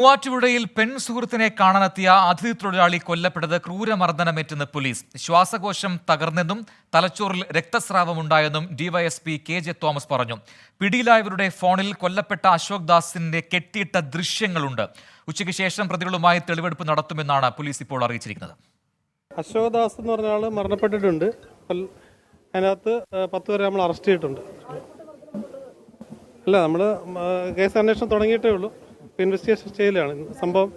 മൂവാറ്റുപുഴയിൽ സുഹൃത്തിനെ കാണാനെത്തിയ അതിഥി തൊഴിലാളി കൊല്ലപ്പെട്ടത് ക്രൂരമർദ്ദനമേറ്റെന്ന് പോലീസ്. ശ്വാസകോശം തകർന്നെന്നും തലച്ചോറിൽ രക്തസ്രാവമുണ്ടായെന്നും ഡിവൈഎസ്പി കെ.ജെ. തോമസ് പറഞ്ഞു. പിടിയിലായവരുടെ ഫോണിൽ കൊല്ലപ്പെട്ട അശോക് ദാസിന്റെ കെട്ടിയിട്ട ദൃശ്യങ്ങളുണ്ട്. ഉച്ചയ്ക്ക് ശേഷം പ്രതികളുമായി തെളിവെടുപ്പ് നടത്തുമെന്നാണ് പോലീസ് ഇപ്പോൾ അറിയിച്ചിരിക്കുന്നത്. അശോക് ദാസ് എന്ന് പറഞ്ഞ ആൾ മരണപ്പെട്ടിട്ടുണ്ട്. അതിനകത്ത് 10 പേരെ നമ്മൾ അറസ്റ്റ് ചെയ്തിട്ടുണ്ട്. അല്ല, നമ്മൾ കേസ് അന്വേഷണം തുടങ്ങിയിട്ടേ ഉള്ളൂ. ഇൻവെസ്റ്റിഗേഷൻ ചെയ്യലാണ്. സംഭവം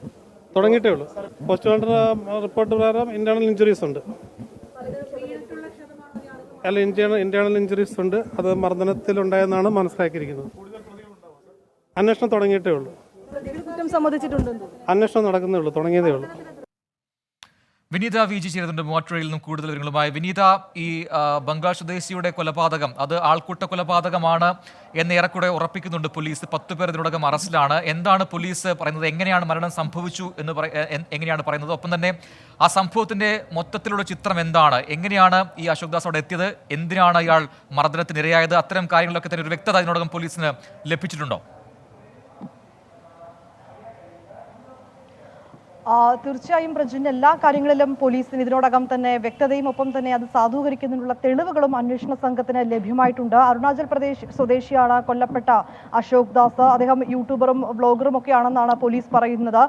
തുടങ്ങിയിട്ടേ ഉള്ളൂ. പോസ്റ്റ്മോർട്ടം റിപ്പോർട്ട് പ്രകാരം ഇന്റേണൽ ഇഞ്ചുറീസ് ഉണ്ട്. അല്ല, ഇന്റേണൽ ഇഞ്ചുറീസ് ഉണ്ട്. അത് മർദ്ദനത്തിലുണ്ടായെന്നാണ് മനസ്സിലാക്കിയിരിക്കുന്നത്. അന്വേഷണം തുടങ്ങിയിട്ടേ ഉള്ളൂ. അന്വേഷണം നടക്കുന്നേ ഉള്ളൂ, തുടങ്ങിയതേ ഉള്ളൂ. വിനീത വി.ജി. ചേരുന്നുണ്ട് മൂവാറ്റുപുഴയിൽ നിന്നും കൂടുതൽ വിവരങ്ങളുമായി. വിനീത, ഈ ബംഗാൾ സ്വദേശിയുടെ കൊലപാതകം അത് ആൾക്കൂട്ട കൊലപാതകമാണ് എന്ന് ഏറെക്കുറെ ഉറപ്പിക്കുന്നുണ്ട് പോലീസ്. 10 പേർ ഇതിനോടകം അറസ്റ്റിലാണ്. എന്താണ് പോലീസ് പറയുന്നത്? എങ്ങനെയാണ് മരണം സംഭവിച്ചു എന്ന് എങ്ങനെയാണ് പറയുന്നത്? ഒപ്പം തന്നെ ആ സംഭവത്തിന്റെ മൊത്തത്തിലുള്ള ചിത്രം എന്താണ്? എങ്ങനെയാണ് ഈ അശോക് ദാസ് അവിടെ എത്തിയത്? എന്തിനാണ് ഇയാൾ മർദ്ദനത്തിനിരയായത്? അത്തരം കാര്യങ്ങളൊക്കെ തന്നെ ഒരു വ്യക്തത ഇതിനോടകം പോലീസിന് ലഭിച്ചിട്ടുണ്ടോ? തീർച്ചയായും പ്രജിൻ, എല്ലാ കാര്യങ്ങളിലും പോലീസിന് ഇതിനോടകം തന്നെ വ്യക്തതയും ഒപ്പം തന്നെ അത് സാധൂകരിക്കുന്നതിനുള്ള തെളിവുകളും അന്വേഷണ സംഘത്തിന് ലഭ്യമായിട്ടുണ്ട്. അരുണാചൽ പ്രദേശ് സ്വദേശിയാണ് കൊല്ലപ്പെട്ട അശോക് ദാസ്. അദ്ദേഹം യൂട്യൂബറും വ്ളോഗറും ഒക്കെ ആണെന്നാണ് പോലീസ് പറയുന്നത്.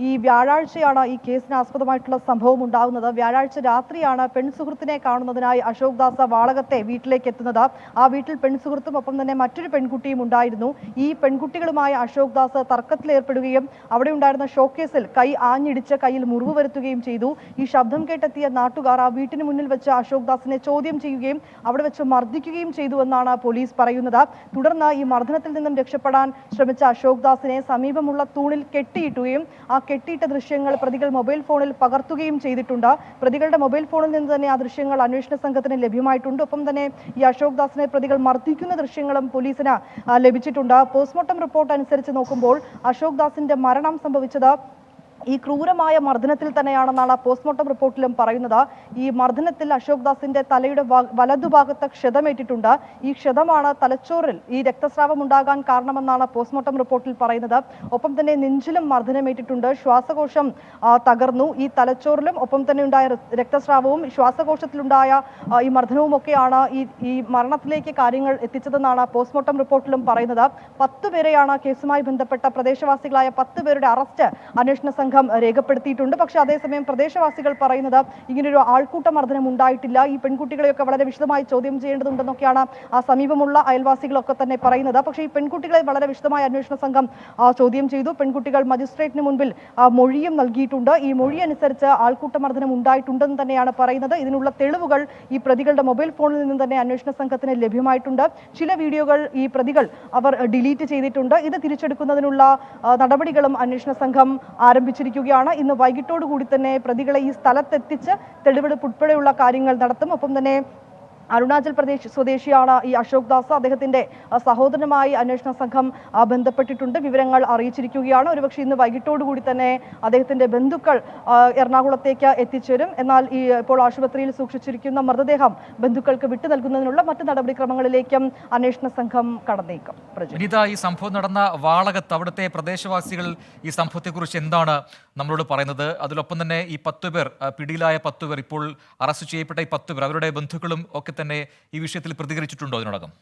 ഈ വ്യാഴാഴ്ചയാണ് ഈ കേസിന് ആസ്പദമായിട്ടുള്ള സംഭവം ഉണ്ടാകുന്നത്. വ്യാഴാഴ്ച രാത്രിയാണ് പെൺസുഹൃത്തിനെ കാണുന്നതിനായി അശോക് ദാസ് വാളകത്തെ വീട്ടിലേക്ക് എത്തുന്നത്. ആ വീട്ടിൽ പെൺസുഹൃത്തും ഒപ്പം തന്നെ മറ്റൊരു പെൺകുട്ടിയും ഉണ്ടായിരുന്നു. ഈ പെൺകുട്ടികളുമായി അശോക് ദാസ് തർക്കത്തിലേർപ്പെടുകയും അവിടെ ഉണ്ടായിരുന്ന ഷോക്കേസിൽ കൈ ഇടിച്ച് കയ്യിൽ മുറിവ് വരുത്തുകയും ചെയ്തു. ഈ ശബ്ദം കേട്ടെത്തിയ നാട്ടുകാർ ആ വീട്ടിന് മുന്നിൽ വെച്ച് അശോക് ദാസിനെ ചോദ്യം ചെയ്യുകയും അവിടെ വെച്ച് മർദ്ദിക്കുകയും ചെയ്തു എന്നാണ് പോലീസ് പറയുന്നത്. തുടർന്ന് ഈ മർദ്ദനത്തിൽ നിന്നും രക്ഷപ്പെടാൻ ശ്രമിച്ച അശോക് ദാസിനെ സമീപമുള്ള തൂണിൽ കെട്ടിയിട്ടുകയും ആ കെട്ടിയിട്ട ദൃശ്യങ്ങൾ പ്രതികൾ മൊബൈൽ ഫോണിൽ പകർത്തുകയും ചെയ്തിട്ടുണ്ട്. പ്രതികളുടെ മൊബൈൽ ഫോണിൽ നിന്ന് തന്നെ ആ ദൃശ്യങ്ങൾ അന്വേഷണ സംഘത്തിന് ലഭ്യമായിട്ടുണ്ട്. ഒപ്പം തന്നെ ഈ അശോക് ദാസിനെ പ്രതികൾ മർദ്ദിക്കുന്ന ദൃശ്യങ്ങളും പോലീസിന് ലഭിച്ചിട്ടുണ്ട്. പോസ്റ്റ്മോർട്ടം റിപ്പോർട്ട് അനുസരിച്ച് നോക്കുമ്പോൾ അശോക് ദാസിന്റെ മരണം സംഭവിച്ചത് ഈ ക്രൂരമായ മർദ്ദനത്തിൽ തന്നെയാണെന്നാണ് പോസ്റ്റ്മോർട്ടം റിപ്പോർട്ടിലും പറയുന്നത്. ഈ മർദ്ദനത്തിൽ അശോക് ദാസിന്റെ തലയുടെ വലതുഭാഗത്ത് ക്ഷതമേറ്റിട്ടുണ്ട്. ഈ ക്ഷതമാണ് തലച്ചോറിൽ ഈ രക്തസ്രാവം ഉണ്ടാകാൻ കാരണമെന്നാണ് പോസ്റ്റ്മോർട്ടം റിപ്പോർട്ടിൽ പറയുന്നത്. ഒപ്പം തന്നെ നെഞ്ചിലും മർദ്ദനമേറ്റിട്ടുണ്ട്. ശ്വാസകോശം തകർന്നു. ഈ തലച്ചോറിലും ഒപ്പം തന്നെ ഉണ്ടായ രക്തസ്രാവവും ശ്വാസകോശത്തിലുണ്ടായ ഈ മർദ്ദനവും ഒക്കെയാണ് ഈ മരണത്തിലേക്ക് കാര്യങ്ങൾ എത്തിച്ചതെന്നാണ് പോസ്റ്റ്മോർട്ടം റിപ്പോർട്ടിലും പറയുന്നത്. 10 പേരെയാണ് കേസുമായി ബന്ധപ്പെട്ട പ്രദേശവാസികളായ 10 പേരുടെ അറസ്റ്റ് അന്വേഷണ സംഘം രേഖപ്പെടുത്തിയിട്ടുണ്ട്. പക്ഷെ അതേസമയം പ്രദേശവാസികൾ പറയുന്നത് ഇങ്ങനൊരു ആൾക്കൂട്ട മർദ്ദനം ഉണ്ടായിട്ടില്ല. ഈ പെൺകുട്ടികളെയൊക്കെ വളരെ വിശദമായി ചോദ്യം ചെയ്യേണ്ടതുണ്ടെന്നൊക്കെയാണ് ആ സമീപമുള്ള അയൽവാസികളൊക്കെ തന്നെ പറയുന്നത്. പക്ഷേ ഈ പെൺകുട്ടികളെ വളരെ വിശദമായ അന്വേഷണ സംഘം ചോദ്യം ചെയ്തു. പെൺകുട്ടികൾ മജിസ്ട്രേറ്റിന് മുൻപിൽ മൊഴിയും നൽകിയിട്ടുണ്ട്. ഈ മൊഴി അനുസരിച്ച് ആൾക്കൂട്ട മർദ്ദനം ഉണ്ടായിട്ടുണ്ടെന്ന് തന്നെയാണ് പറയുന്നത്. ഇതിനുള്ള തെളിവുകൾ ഈ പ്രതികളുടെ മൊബൈൽ ഫോണിൽ നിന്നും തന്നെ അന്വേഷണ സംഘത്തിന് ലഭ്യമായിട്ടുണ്ട്. ചില വീഡിയോകൾ ഈ പ്രതികൾ അവർ ഡിലീറ്റ് ചെയ്തിട്ടുണ്ട്. ഇത് തിരിച്ചെടുക്കുന്നതിനുള്ള നടപടികളും അന്വേഷണ സംഘം ആരംഭിച്ചിരിക്കുകയാണ്. ഇന്ന് വൈകിട്ടോടുകൂടി തന്നെ പ്രതികളെ ഈ സ്ഥലത്തെത്തിച്ച് തെളിവെടുപ്പ് ഉൾപ്പെടെയുള്ള കാര്യങ്ങൾ നടത്തും. ഒപ്പം തന്നെ അരുണാചൽ പ്രദേശ് സ്വദേശിയാണ് ഈ അശോക് ദാസ്. അദ്ദേഹത്തിന്റെ സഹോദരനുമായി അന്വേഷണ സംഘം ബന്ധപ്പെട്ടിട്ടുണ്ട്. വിവരങ്ങൾ അറിയിച്ചിരിക്കുകയാണ്. ഒരുപക്ഷെ ഇന്ന് വൈകിട്ടോടുകൂടി തന്നെ അദ്ദേഹത്തിന്റെ ബന്ധുക്കൾ എറണാകുളത്തേക്ക് എത്തിച്ചേരും. എന്നാൽ ഈ ഇപ്പോൾ ആശുപത്രിയിൽ സൂക്ഷിച്ചിരിക്കുന്ന മൃതദേഹം ബന്ധുക്കൾക്ക് വിട്ടു നൽകുന്നതിനുള്ള മറ്റ് നടപടിക്രമങ്ങളിലേക്കും അന്വേഷണ സംഘം കടന്നേക്കും. ഈ സംഭവം നടന്ന വാളകത്ത് അവിടുത്തെ പ്രദേശവാസികൾ ഈ സംഭവത്തെക്കുറിച്ച് എന്താണ് നമ്മളോട് പറയുന്നത്? അതിലൊപ്പം തന്നെ ഈ 10 പേർ പിടിയിലായ 10 പേർ ഇപ്പോൾ അറസ്റ്റ് ചെയ്യപ്പെട്ട ഈ 10 പേർ അവരുടെ ബന്ധുക്കളും ഒക്കെ തന്നെ ഈ വിഷയത്തിൽ പ്രതികരിച്ചിട്ടുണ്ടോ ഇതിനോടകം?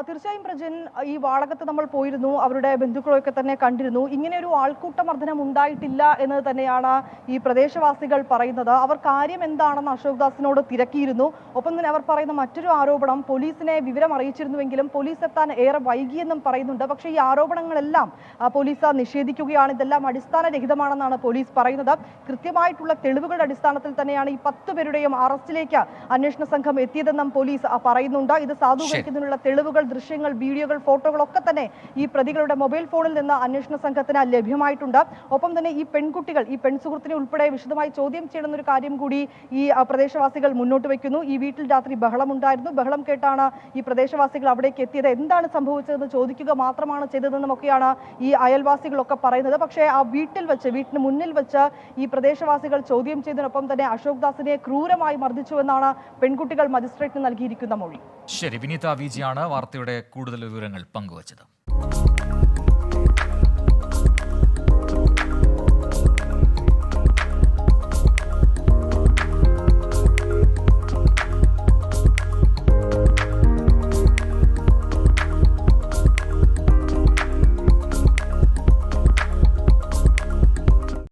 തീർച്ചയായും പ്രജൻ, ഈ വാളകത്ത് നമ്മൾ പോയിരുന്നു. അവരുടെ ബന്ധുക്കളൊക്കെ തന്നെ കണ്ടിരുന്നു. ഇങ്ങനെ ഒരു ആൾക്കൂട്ട മർദ്ദനം ഉണ്ടായിട്ടില്ല എന്ന് തന്നെയാണ് ഈ പ്രദേശവാസികൾ പറയുന്നത്. അവർ കാര്യം എന്താണെന്ന് അശോക് ദാസിനോട് തിരക്കിയിരുന്നു. ഒപ്പം തന്നെ അവർ പറയുന്ന മറ്റൊരു ആരോപണം, പോലീസിനെ വിവരം അറിയിച്ചിരുന്നുവെങ്കിലും പോലീസ് എത്താൻ ഏറെ വൈകിയെന്നും പറയുന്നുണ്ട്. പക്ഷേ ഈ ആരോപണങ്ങളെല്ലാം പോലീസ് നിഷേധിക്കുകയാണ്. ഇതെല്ലാം അടിസ്ഥാനരഹിതമാണെന്നാണ് പോലീസ് പറയുന്നത്. കൃത്യമായിട്ടുള്ള തെളിവുകളുടെ അടിസ്ഥാനത്തിൽ തന്നെയാണ് ഈ 10 പേരുടെയും അറസ്റ്റിലേക്ക് അന്വേഷണ സംഘം എത്തിയതെന്നും പോലീസ് പറയുന്നുണ്ട്. ഇത് സാധൂകരിക്കുന്നതിനുള്ള തെളിവുകൾ, ദൃശ്യങ്ങൾ, വീഡിയോകൾ, ഫോട്ടോകളൊക്കെ തന്നെ ഈ പ്രതികളുടെ മൊബൈൽ ഫോണിൽ നിന്ന് അന്വേഷണ സംഘത്തിന് ലഭ്യമായിട്ടുണ്ട്. ഒപ്പം തന്നെ ഈ പെൺകുട്ടികൾ, ഈ പെൺസുഹൃത്തിനെ ഉൾപ്പെടെ വിശദമായി ചോദ്യം ചെയ്യണമെന്നൊരു കാര്യം കൂടി ഈ പ്രദേശവാസികൾ മുന്നോട്ട് വയ്ക്കുന്നു. ഈ വീട്ടിൽ രാത്രി ബഹളമുണ്ടായിരുന്നു. ബഹളം കേട്ടാണ് ഈ പ്രദേശവാസികൾ അവിടേക്ക് എത്തിയത്. എന്താണ് സംഭവിച്ചതെന്ന് ചോദിക്കുക മാത്രമാണ് ചെയ്തതെന്നും ഒക്കെയാണ് ഈ അയൽവാസികളൊക്കെ പറയുന്നത്. പക്ഷേ ആ വീട്ടിന് മുന്നിൽ വെച്ച് ഈ പ്രദേശവാസികൾ ചോദ്യം ചെയ്തതിനൊപ്പം തന്നെ അശോക് ദാസിനെ ക്രൂരമായി മർദ്ദിച്ചുവെന്നാണ് പെൺകുട്ടികൾ മജിസ്ട്രേറ്റിന് നൽകിയിരിക്കുന്ന മൊഴി. ശരി, വിനീത വി.ജി. ആണ് വാർത്തയുടെ കൂടുതൽ വിവരങ്ങൾ പങ്കുവച്ചത്. വിനീത.